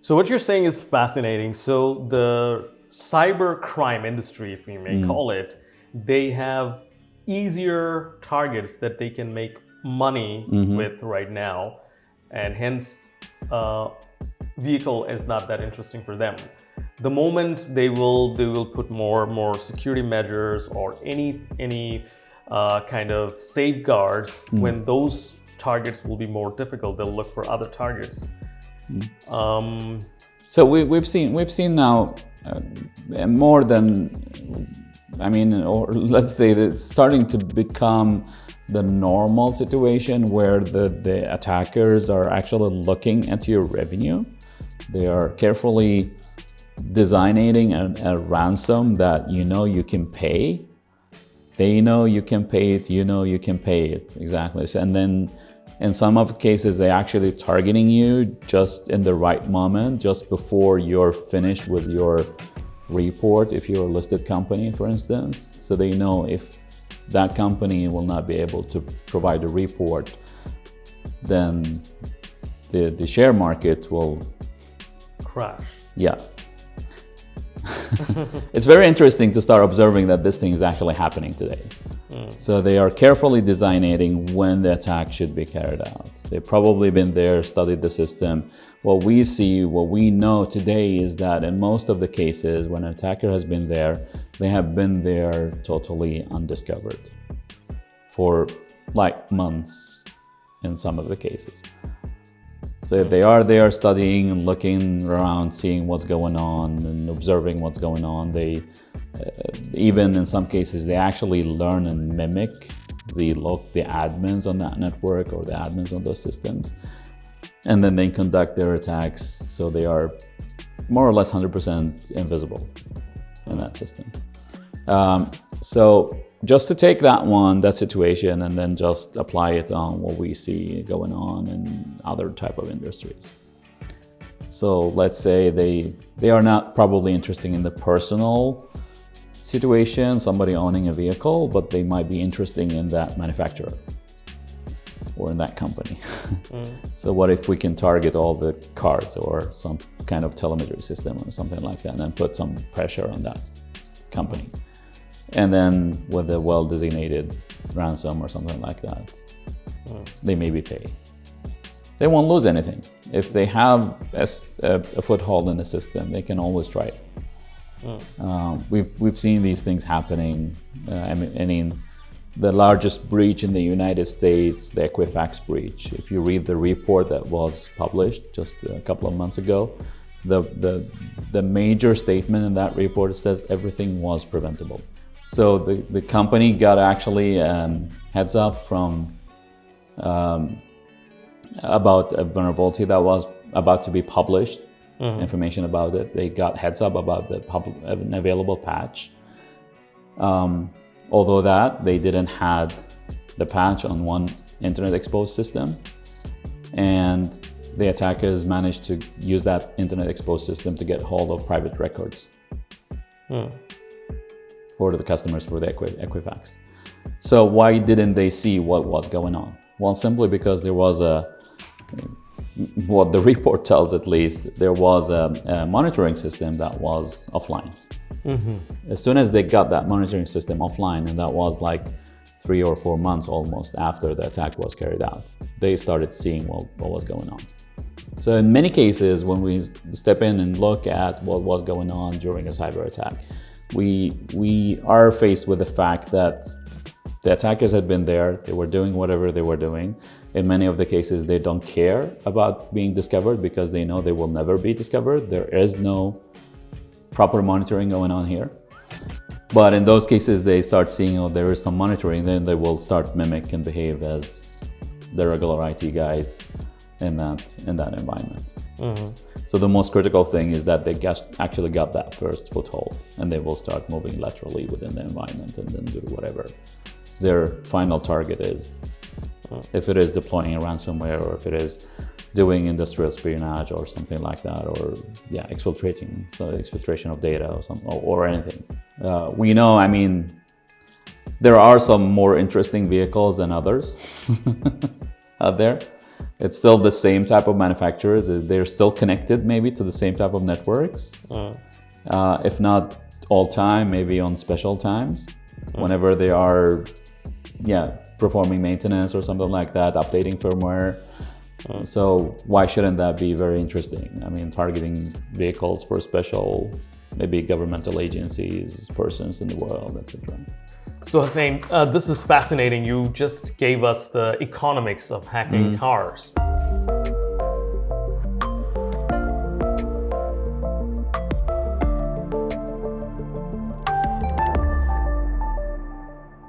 So what you're saying is fascinating. So the cyber crime industry, if we may call it, they have easier targets that they can make money with right now, and hence vehicle is not that interesting for them. The moment they will put more security measures or any kind of safeguards, when those targets will be more difficult, they'll look for other targets. So we've seen now more than, I mean, or let's say that it's starting to become the normal situation where the attackers are actually looking at your revenue. They are carefully designing a ransom that you can pay. They know you can pay it, you can pay it, exactly. So, and then in some of the cases, they're actually targeting you just in the right moment, just before you're finished with your report, if you're a listed company, for instance. So they know if that company will not be able to provide a report, then the share market will crash. Yeah. It's very interesting to start observing that this thing is actually happening today. So they are carefully designating when the attack should be carried out. They've probably been there, studied the system. What we know today is that in most of the cases, when an attacker has been there, they have been there totally undiscovered for like months in some of the cases. So they are studying and looking around, seeing what's going on and observing what's going on. They even in some cases, they actually learn and mimic the admins on that network or the admins on those systems. And then they conduct their attacks, so they are more or less 100% invisible in that system. So just to take that situation, and then just apply it on what we see going on in other type of industries. So let's say they are not probably interested in the personal situation, somebody owning a vehicle, but they might be interested in that manufacturer or in that company. So what if we can target all the cars or some kind of telemetry system or something like that, and then put some pressure on that company? And then with a well-designated ransom or something like that, they maybe pay. They won't lose anything. If they have a foothold in the system, they can always try it. We've seen these things happening. I mean, the largest breach in the United States, the Equifax breach. If you read the report that was published just a couple of months ago, the major statement in that report says everything was preventable. So the company got actually heads up from about a vulnerability that was about to be published. Information about it. They got heads up about an available patch. Although that they didn't have the patch on one internet exposed system, and the attackers managed to use that internet exposed system to get hold of private records for the customers for the Equifax. So why didn't they see what was going on? Well, simply because there was what the report tells, at least, there was a monitoring system that was offline. As soon as they got that monitoring system offline, and that was like 3 or 4 months almost after the attack was carried out, they started seeing what was going on. So in many cases, when we step in and look at what was going on during a cyber attack, we are faced with the fact that the attackers had been there, they were doing whatever they were doing. In many of the cases, they don't care about being discovered because they know they will never be discovered. There is no proper monitoring going on here. But in those cases, they start seeing, oh, there is some monitoring, then they will start mimic and behave as the regular IT guys in that environment. So the most critical thing is that they actually got that first foothold, and they will start moving laterally within the environment and then do whatever their final target is. If it is deploying a ransomware, or if it is doing industrial espionage or something like that, or exfiltration of data or something, or anything. We know, I mean, there are some more interesting vehicles than others out there. It's still the same type of manufacturers. They're still connected maybe to the same type of networks. If not all time, maybe on special times, whenever they are, performing maintenance or something like that, updating firmware. So why shouldn't that be very interesting? I mean, targeting vehicles for special, maybe governmental agencies, persons in the world, etc. So Hasain, this is fascinating. You just gave us the economics of hacking cars.